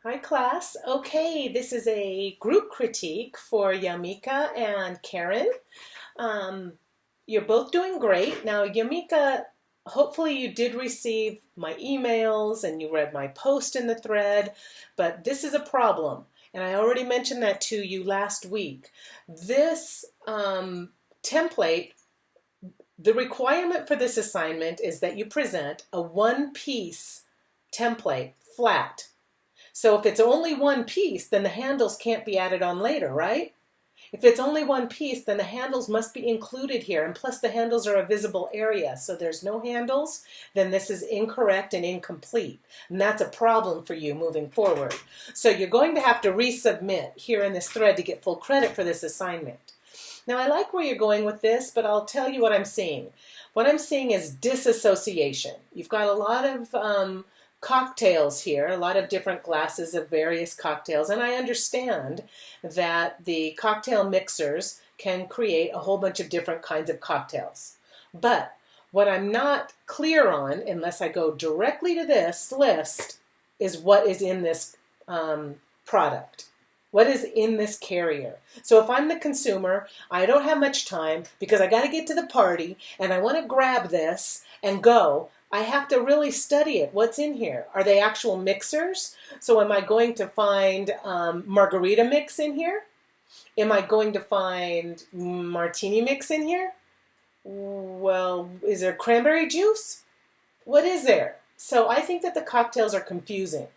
Hi class. Okay, this is a group critique for Yamika and Karen. Um, you're both doing great. Now, Yamika, hopefully you did receive my emails and you read my post in the thread, but this is a problem. And I already mentioned that to you last week. This template, the requirement for this assignment is that you present a one-piece template, flat. So if it's only one piece, then the handles can't be added on later, right? If it's only one piece, then the handles must be included here. And plus the handles are a visible area. So there's no handles, then this is incorrect and incomplete. And that's a problem for you moving forward. So you're going to have to resubmit here in this thread to get full credit for this assignment. Now I like where you're going with this, but I'll tell you what I'm seeing. What I'm seeing is disassociation. You've got a lot of cocktails here, a lot of different glasses of various cocktails, and I understand that the cocktail mixers can create a whole bunch of different kinds of cocktails. But what I'm not clear on, unless I go directly to this list, is what is in this product. What is in this carrier? So if I'm the consumer, I don't have much time because I got to get to the party and I want to grab this and go. I have to really study it. What's in here? Are they actual mixers? So am I going to find margarita mix in here? Am I going to find martini mix in here? Well, is there cranberry juice? What is there? So I think that the cocktails are confusing.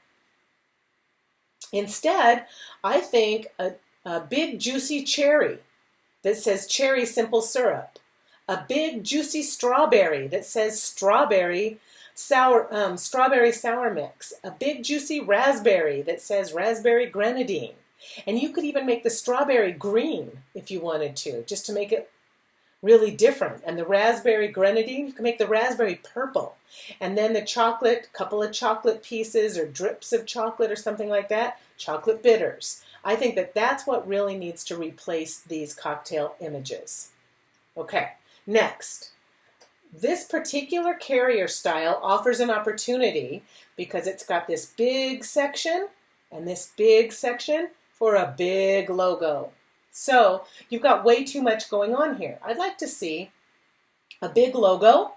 Instead, I think a big juicy cherry that says cherry simple syrup, a big juicy strawberry that says strawberry sour mix, a big juicy raspberry that says raspberry grenadine. And you could even make the strawberry green if you wanted to, just to make it really different. And the raspberry grenadine, you can make the raspberry purple. And then the chocolate, couple of chocolate pieces or drips of chocolate or something like that, chocolate bitters. I think that that's what really needs to replace these cocktail images. Okay. Next, this particular carrier style offers an opportunity because it's got this big section and this big section for a big logo. So you've got way too much going on here. I'd like to see a big logo,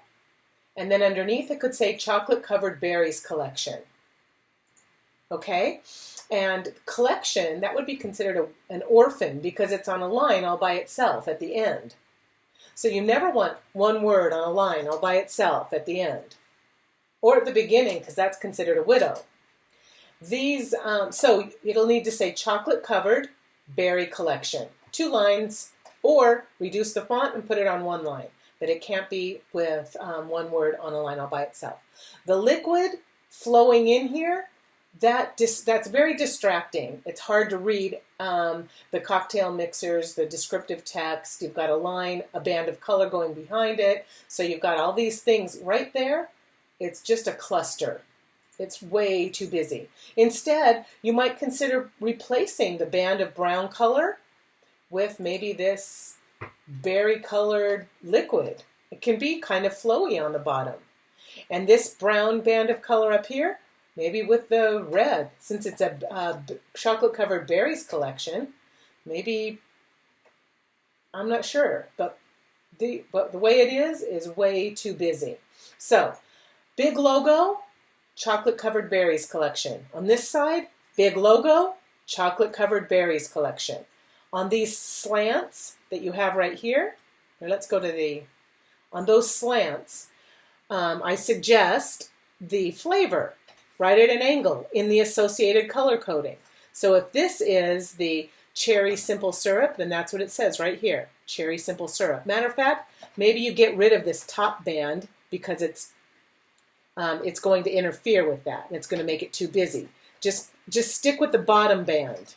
and then underneath it could say Chocolate Covered Berries Collection. Okay? And collection, that would be considered an orphan because it's on a line all by itself at the end. So you never want one word on a line all by itself at the end. Or at the beginning, because that's considered a widow. These, so it'll need to say Chocolate Covered Berry Collection. 2 lines, or reduce the font and put it on 1 line. But it can't be with 1 word on a line all by itself. The liquid flowing in here, that's very distracting. It's hard to read the cocktail mixers, the descriptive text. You've got a line, a band of color going behind it. So you've got all these things right there. It's just a cluster. It's way too busy. Instead, you might consider replacing the band of brown color with maybe this berry-colored liquid. It can be kind of flowy on the bottom. And this brown band of color up here, maybe with the red, since it's a chocolate-covered berries collection, maybe, I'm not sure, but the way it is way too busy. So, big logo, Chocolate-Covered Berries Collection. On this side, big logo, Chocolate-Covered Berries Collection. On these slants that you have right here, let's go to on those slants, I suggest the flavor right at an angle in the associated color coding. So if this is the cherry simple syrup, then that's what it says right here, cherry simple syrup. Matter of fact, maybe you get rid of this top band because it's going to interfere with that, and it's going to make it too busy. Just stick with the bottom band.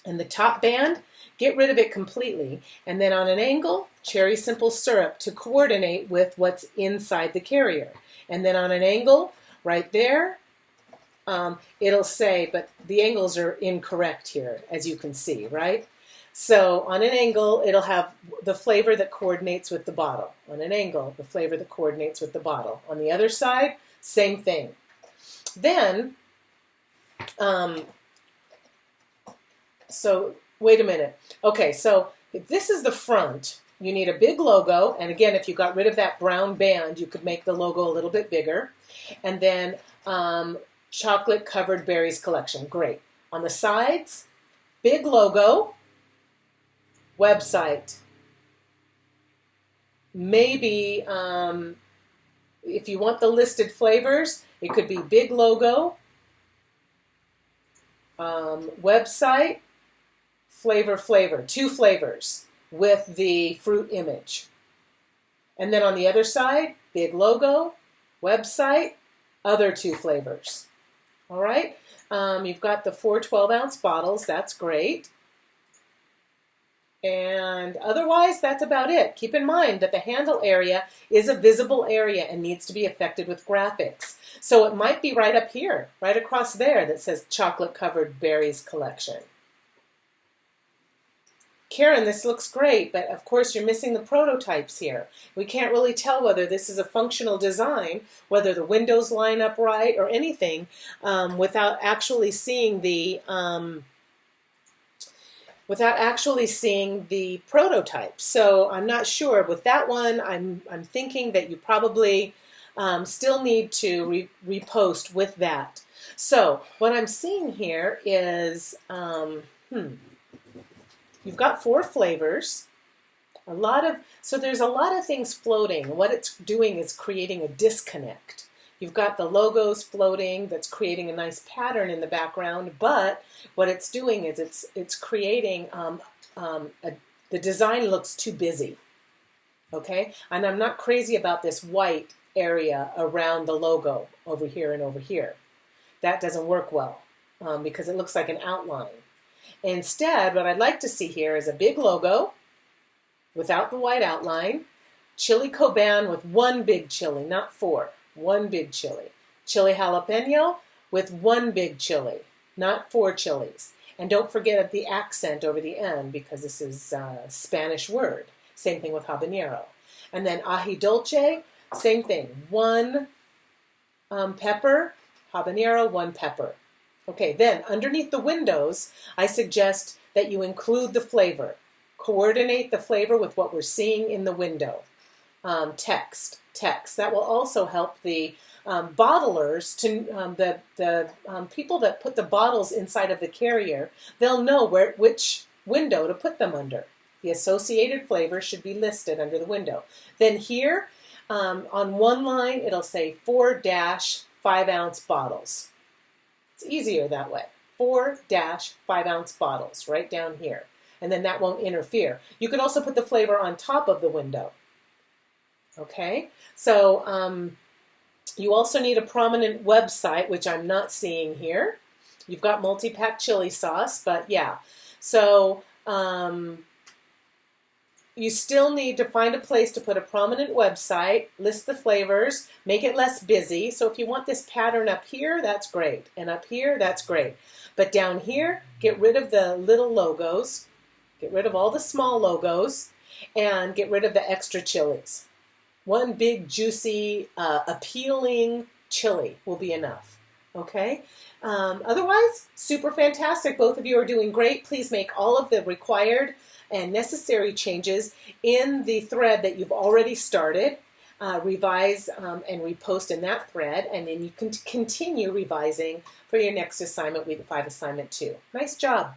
And the top band, get rid of it completely. And then on an angle, cherry simple syrup to coordinate with what's inside the carrier. And then on an angle, right there, it'll say, but the angles are incorrect here, as you can see, right? So on an angle, it'll have the flavor that coordinates with the bottle. On an angle, the flavor that coordinates with the bottle. On the other side, same thing. Then Um, so wait a minute. Okay, so if this is the front, you need a big logo. And again, if you got rid of that brown band, you could make the logo a little bit bigger. And then chocolate covered berries collection. Great. On the sides, big logo, website. Maybe if you want the listed flavors, it could be big logo, website, flavor, 2 flavors with the fruit image. And then on the other side, big logo, website, other 2 flavors. All right, you've got the 4 12-ounce bottles. That's great. And otherwise, that's about it. Keep in mind that the handle area is a visible area and needs to be affected with graphics. So it might be right up here, right across there, that says Chocolate Covered Berries Collection. Karen, this looks great, but of course you're missing the prototypes here. We can't really tell whether this is a functional design, whether the windows line up right or anything, without actually seeing the prototype. So I'm not sure. With that one, I'm thinking that you probably still need to repost with that. So what I'm seeing here is, you've got 4 flavors. So there's a lot of things floating. What it's doing is creating a disconnect. You've got the logos floating that's creating a nice pattern in the background, but what it's doing is it's creating the design looks too busy, okay? And I'm not crazy about this white area around the logo over here and over here. That doesn't work well because it looks like an outline. Instead, what I'd like to see here is a big logo without the white outline, chili Coban with 1 big chili, not 4. 1 big chili. Chili jalapeno with 1 big chili, not 4 chilies. And don't forget the accent over the end because this is a Spanish word. Same thing with habanero. And then ají dulce, same thing. 1 pepper, habanero, 1 pepper. Okay, then underneath the windows, I suggest that you include the flavor. Coordinate the flavor with what we're seeing in the window. Text. That will also help the bottlers, the people that put the bottles inside of the carrier, they'll know which window to put them under. The associated flavor should be listed under the window. Then here, on one line, it'll say 4 5-ounce bottles. It's easier that way. 4 5-ounce bottles right down here. And then that won't interfere. You could also put the flavor on top of the window. Okay, so you also need a prominent website, which I'm not seeing here. You've got multi-pack chili sauce, but yeah. So you still need to find a place to put a prominent website, list the flavors, make it less busy. So if you want this pattern up here, that's great. And up here, that's great. But down here, get rid of the little logos, get rid of all the small logos, and get rid of the extra chilies. 1 big, juicy, appealing chili will be enough, okay? Otherwise, super fantastic. Both of you are doing great. Please make all of the required and necessary changes in the thread that you've already started. Revise and repost in that thread, and then you can continue revising for your next assignment, week 5 assignment 2. Nice job.